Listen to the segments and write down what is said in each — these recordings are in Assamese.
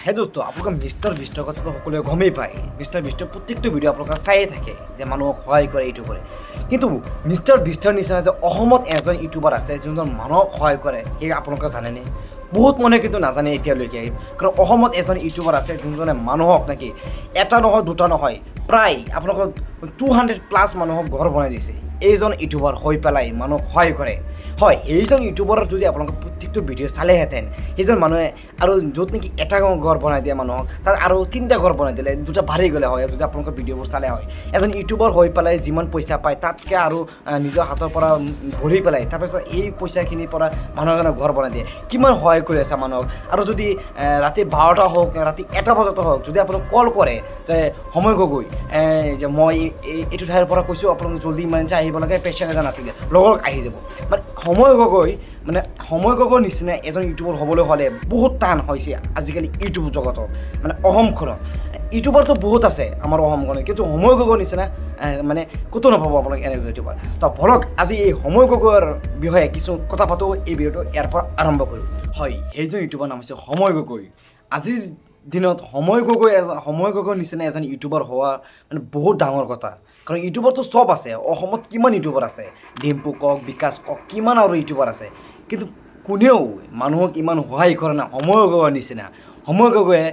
হে দোস্ত আপোনালোকে মিষ্টাৰ বিষ্টৰ কথা সকলোৱে গমেই পায়। মিষ্টাৰ বিষ্টৰ প্ৰত্যেকটো ভিডিঅ' আপোনালোকে চায়ে থাকে যে মানুহক সহায় কৰে এইটো কৰে, কিন্তু মিষ্টাৰ বিষ্টৰ নিচিনা যে অসমত এজন ইউটিউবাৰ আছে যোনজন মানুহক সহায় কৰে সেই আপোনালোকে জানেনে? বহুত মানুহে কিন্তু নাজানে এতিয়ালৈকে, কাৰণ অসমত এজন ইউটিউবাৰ আছে যোনজনে মানুহক নাকি এটা নহয় দুটা নহয় প্ৰায় আপোনালোকক 200+ মানুহক ঘৰ বনাই দিছে। এইজন ইউটিউবাৰ হৈ পেলাই মানুহক সহায় কৰে। হয়, এইজন ইউটিউবাৰৰ যদি আপোনালোকে প্ৰত্যেকটো ভিডিঅ' চালেহেঁতেন, সেইজন মানুহে আৰু য'ত নেকি এটা ঘৰ বনাই দিয়ে মানুহক, তাত আৰু 3টা ঘৰ বনাই দিলে, 2টা বাঢ়ি গ'লে হয় যদি আপোনালোকে ভিডিঅ'বোৰ চালে হয়। এজন ইউটিউবাৰ হৈ পেলাই যিমান পইচা পায় তাতকৈ আৰু নিজৰ হাতৰ পৰা ভৰি পেলাই তাৰপিছত এই পইচাখিনিৰ পৰা মানুহৰ কাৰণে ঘৰ বনাই দিয়ে। কিমান সহায় কৰি আছে মানুহক। আৰু যদি ৰাতি 12টা হওক ৰাতি 1টা বজাতো হওক যদি আপোনাক কল কৰে যে সময় গগৈ যে মই এইটো ঠাইৰ পৰা কৈছোঁ আপোনালোকে জল্দি ইমানছে আহিব লাগে, পেচেণ্ট এজন আছিলে লগৰ আহি যাব। মানে সময় গগৈ নিচিনা এজন ইউটিউবাৰ হ'বলৈ হ'লে বহুত টান হৈছে আজিকালি ইউটিউব জগতত, মানে অসমখনত। ইউটিউবাৰটো বহুত আছে আমাৰ অসমখনত, কিন্তু সময় গগৈৰ নিচিনা মানে ক'তো নাপাব আপোনালোকে এনেকুৱা ইউটিউবাৰ। তো বলক আজি এই সময় গগৈৰ বিষয়ে কিছু কথা পাতোঁ। এই ভিডিঅ'টো ইয়াৰ পৰা আৰম্ভ কৰোঁ। হয়, সেইজন ইউটিউবাৰ নাম হৈছে সময় গগৈ। আজিৰ দিনত সময় গগৈৰ নিচিনা এজন ইউটিউবাৰ হোৱা মানে বহুত ডাঙৰ কথা, কাৰণ ইউটিউবাৰটো চব আছে অসমত। কিমান ইউটিউবাৰ আছে, ডিম্পু কওক, বিকাশ কওক, কিমান আৰু ইউটিউবাৰ আছে, কিন্তু কোনেও মানুহক ইমান সহায় কৰে না সময় গগৈৰ নিচিনা। সময় গগৈয়ে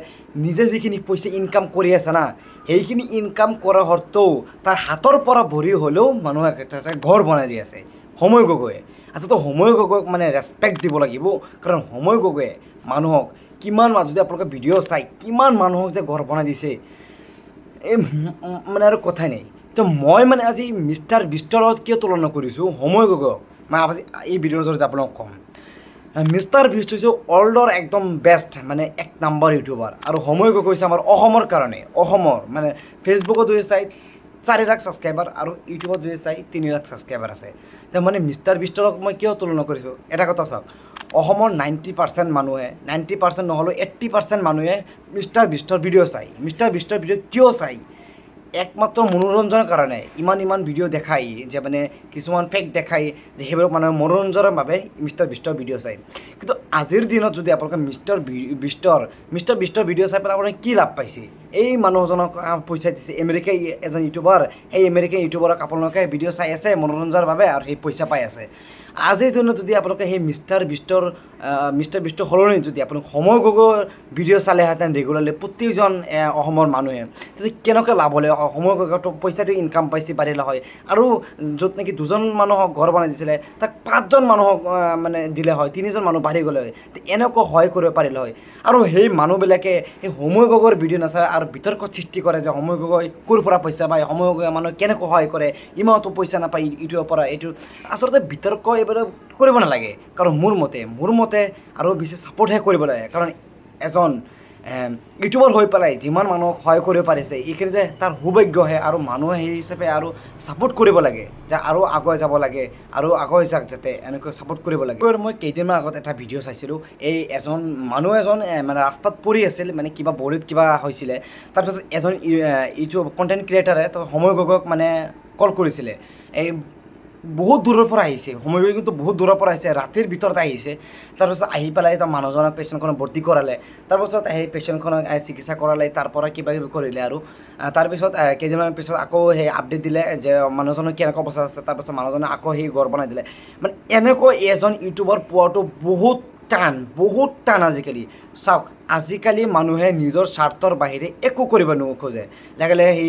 নিজে যিখিনি পইচা ইনকাম কৰি আছে না, সেইখিনি ইনকাম কৰাৰ সত্ত্বেও তাৰ হাতৰ পৰা ভৰি হ'লেও মানুহক এটা ঘৰ বনাই দি আছে সময় গগৈয়ে। আচলতে সময় গগৈক মানে ৰেচপেক্ট দিব লাগিব, কাৰণ সময় গগৈয়ে মানুহক কিমান, যদি আপোনালোকে ভিডিঅ' চাই কিমান মানুহক যে ঘৰ বনাই দিছে, এই মানে আৰু কথাই নাই। তো মই মানে আজি মিষ্টাৰ বিষ্টৰ লগত কিয় তুলনা কৰিছোঁ সময় গগৈক, মই আজি এই ভিডিঅ'ৰ জৰিয়তে আপোনাক ক'ম। মিষ্টাৰ বিষ্ট হৈছে ৱৰ্ল্ডৰ একদম বেষ্ট, মানে 1 নম্বৰ ইউটিউবাৰ। আৰু সময় গগৈ হৈছে আমাৰ অসমৰ কাৰণে, অসমৰ মানে ফেচবুকত যদি চাই 4 লাখ ছাবস্ক্ৰাইবাৰ আৰু ইউটিউবত যদি চাই 3 লাখ ছাবস্ক্ৰাইবাৰ আছে। তো মানে মিষ্টাৰ বিষ্টৰ লগত মই কিয় তুলনা কৰিছোঁ, এটা কথা চাওক, অসমৰ 90% মানুহে, 90% নহ'লেও 80% মানুহে মিষ্টাৰ বিষ্টৰ ভিডিঅ' চায়। মিষ্টাৰ বিষ্টৰ ভিডিঅ' কিয় চায়? একমাত্ৰ মনোৰঞ্জনৰ কাৰণে ইমান ভিডিঅ' দেখায় যে মানে কিছুমান ফেক দেখায় যে সেইবোৰ মানুহে মনোৰঞ্জনৰ বাবে মিষ্টাৰ বিষ্টৰ ভিডিঅ' চায়। কিন্তু আজিৰ দিনত যদি আপোনালোকে মিষ্টাৰ বিষ্টৰ ভিডিঅ' চাই পেলাই আপোনালোকে কি লাভ পাইছে? এই মানুহজনক পইচা দিছে, আমেৰিকাৰ এজন ইউটিউবাৰ, সেই আমেৰিকান ইউটিউবাৰক আপোনালোকে ভিডিঅ' চাই আছে মনোৰঞ্জনৰ বাবে আৰু সেই পইচা পাই আছে। আজিৰ দিনত যদি আপোনালোকে সেই মিষ্টাৰ বিষ্টৰ সলনি যদি আপোনালোকে সময় গগৈৰ ভিডিঅ' চালেহেঁতেন ৰেগুলাৰলি প্ৰত্যেকজন অসমৰ মানুহে, তেতিয়া কেনেকৈ লাভ হ'লে, সময় গগৈটো পইচাটো ইনকাম পাইছে পাৰিলে হয়। আৰু য'ত নেকি 2জন মানুহক ঘৰ বনাই দিছিলে তাক 5জন মানুহক মানে দিলে হয়, 3জন মানুহ বাঢ়ি গ'লে হয়। এনেকুৱা সহায় কৰিব পাৰিলে হয়। আৰু সেই মানুহবিলাকে সেই সময় গগৈৰ ভিডিঅ' নাচায় আৰু বিতৰ্ক সৃষ্টি কৰে যে সময় গগৈ ক'ৰ পৰা পইচা পায়, সময় গগৈ মানুহক কেনেকৈ সহায় কৰে, ইমানতো পইচা নাপায় ইউটিউবৰ পৰা। এইটো আচলতে বিতৰ্ক এইবিলাক কৰিব নালাগে, কাৰণ মোৰ মতে আৰু বেছি ছাপোৰ্টহে কৰিব লাগে। কাৰণ এজন ইউটিউবাৰ হৈ পেলাই যিমান মানুহক সহায় কৰিব পাৰিছে, এইখিনিতে তাৰ সৌভাগ্যহে। আৰু মানুহে সেই হিচাপে আৰু ছাপোৰ্ট কৰিব লাগে যে আৰু আগুৱাই যাব লাগে, আৰু আগুৱাই যাওক, যাতে এনেকৈ ছাপোৰ্ট কৰিব লাগে। মই কেইদিনমান আগত এটা ভিডিঅ' চাইছিলোঁ, এই মানুহ এজন মানে ৰাস্তাত পৰি আছিল, মানে কিবা বডিত কিবা হৈছিলে। তাৰপিছত এজন ইউটিউব কণ্টেণ্ট ক্ৰিয়েটাৰে তো সময় গগৈক মানে কল কৰিছিলে। এই বহুত দূৰৰ পৰা আহিছে, সময় গগৈ কিন্তু বহুত দূৰৰ পৰা আহিছে, ৰাতিৰ ভিতৰত আহিছে। তাৰপিছত আহি পেলাই তো মানুহজনক পেচেণ্টখনক ভৰ্তি কৰালে। তাৰপিছত সেই পেচেণ্টখনক চিকিৎসা কৰালে, তাৰপৰা কিবা কিবি কৰিলে। আৰু তাৰপিছত কেইদিনমান পিছত আকৌ সেই আপডেট দিলে যে মানুহজনৰ কেনেকুৱা অৱস্থা আছে। তাৰপিছত মানুহজনে আকৌ সেই ঘৰ বনাই দিলে। মানে এনেকৈ এজন ইউটিউবাৰ পোৱাটো বহুত টান আজিকালি। চাওক, আজিকালি মানুহে নিজৰ স্বাৰ্থৰ বাহিৰে একো কৰিব নোখোজে। লাগিলে সি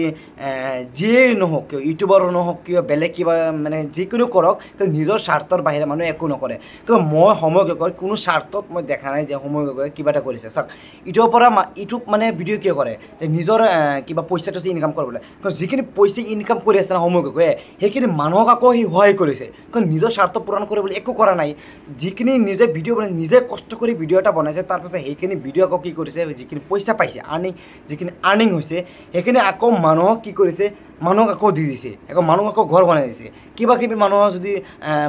যিয়েই নহওক কিয়, ইউটিউবাৰো নহওক কিয়, বেলেগ কিবা মানে যিকোনো কৰক, কিন্তু নিজৰ স্বাৰ্থৰ বাহিৰে মানুহে একো নকৰে। কিন্তু মই সময় গগৈৰ কোনো স্বাৰ্থত মই দেখা নাই যে সময় গগৈয়ে কিবা এটা কৰিছে। চাওক, ইউটিউব মানে ভিডিঅ' কিয় কৰে, যে নিজৰ কিবা পইচাটো ইনকাম কৰিবলৈ। কাৰণ যিখিনি পইচা ইনকাম কৰি আছে না সময় গগৈয়ে, সেইখিনি মানুহক আকৌ সি সহায় কৰিছে। কাৰণ নিজৰ স্বাৰ্থ পূৰণ কৰিবলৈ একো কৰা নাই। যিখিনি নিজে ভিডিঅ' বনাই, নিজে কষ্ট কৰি ভিডিঅ' এটা বনাইছে, তাৰপিছত সেইখিনি ভিডিঅ' আকৌ কি কৰিছে, যিখিনি পইচা পাইছে, যিখিনি আৰ্নিং হৈছে, সেইখিনি আকৌ মানুহক কি কৰিছে, মানুহক আকৌ দি দিছে, আকৌ মানুহক আকৌ ঘৰ বনাই দিছে, কিবা কিবি মানুহৰ যদি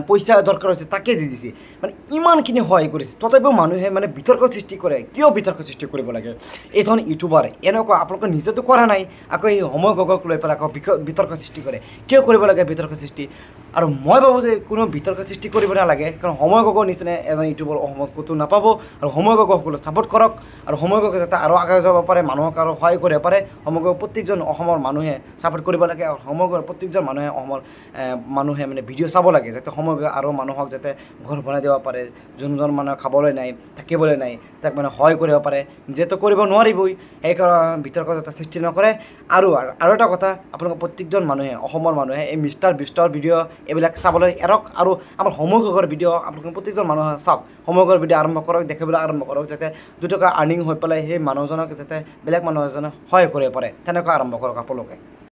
পইচা দৰকাৰ হৈছে তাকে দি দিছে, মানে ইমানখিনি সহায় কৰিছে। তথাপিও মানুহে মানে বিতৰ্ক সৃষ্টি কৰে। কিয় বিতৰ্ক সৃষ্টি কৰিব লাগে? এইজন ইউটিউবাৰ এনেকুৱা আপোনালোকে নিজেতো কৰা নাই, আকৌ এই সময় গগৈক লৈ পেলাই আকৌ বিতৰ্ক সৃষ্টি কৰে। কিয় কৰিব লাগে বিতৰ্ক সৃষ্টি? আৰু মই ভাবোঁ যে কোনো বিতৰ্ক সৃষ্টি কৰিব নালাগে, কাৰণ সময় গগৈৰ নিচিনা এজন ইউটিউবৰ অসমত ক'তো নাপাব। আৰু সময় গগৈক সকলোৱে ছাপোৰ্ট কৰক, আৰু সময় গগৈ যাতে আৰু আগুৱাই যাব পাৰে, মানুহক আৰু সহায় কৰিব পাৰে। সমগ্ৰ প্ৰত্যেকজন অসমৰ মানুহে ছাপোৰ্ট কৰিব লাগে, আৰু সমগ্ৰ প্ৰত্যেকজন মানুহে অসমৰ মানুহে মানে ভিডিঅ' চাব লাগে, যাতে সমগ্ৰ আৰু মানুহক যাতে ঘৰ বনাই দিব পাৰে। যোনজন মানুহে খাবলৈ নাই, থাকিবলৈ নাই, তাক মানে সহায় কৰিব পাৰে। যিহেতু কৰিব নোৱাৰিবই, সেইকাৰণে বিতৰ্ক যাতে সৃষ্টি নকৰে। আৰু এটা কথা, আপোনালোকে প্ৰত্যেকজন মানুহে, অসমৰ মানুহে এই মিষ্টাৰ বিষ্টৰ ভিডিঅ' এইবিলাক চাবলৈ এৰক, আৰু আমাৰ সময় গগৈৰ ভিডিঅ' আপোনালোকে প্ৰত্যেকজন মানুহে চাওক। সময় গগৈৰ ভিডিঅ' আৰম্ভ কৰক, দেখিবলৈ আৰম্ভ কৰক, যাতে দুটকা আৰ্নিং হৈ পেলাই সেই মানুহজনক যাতে বেলেগ মানুহ এজনে সহায় কৰিব পাৰে, তেনেকুৱা আৰম্ভ কৰক আপোনালোকে।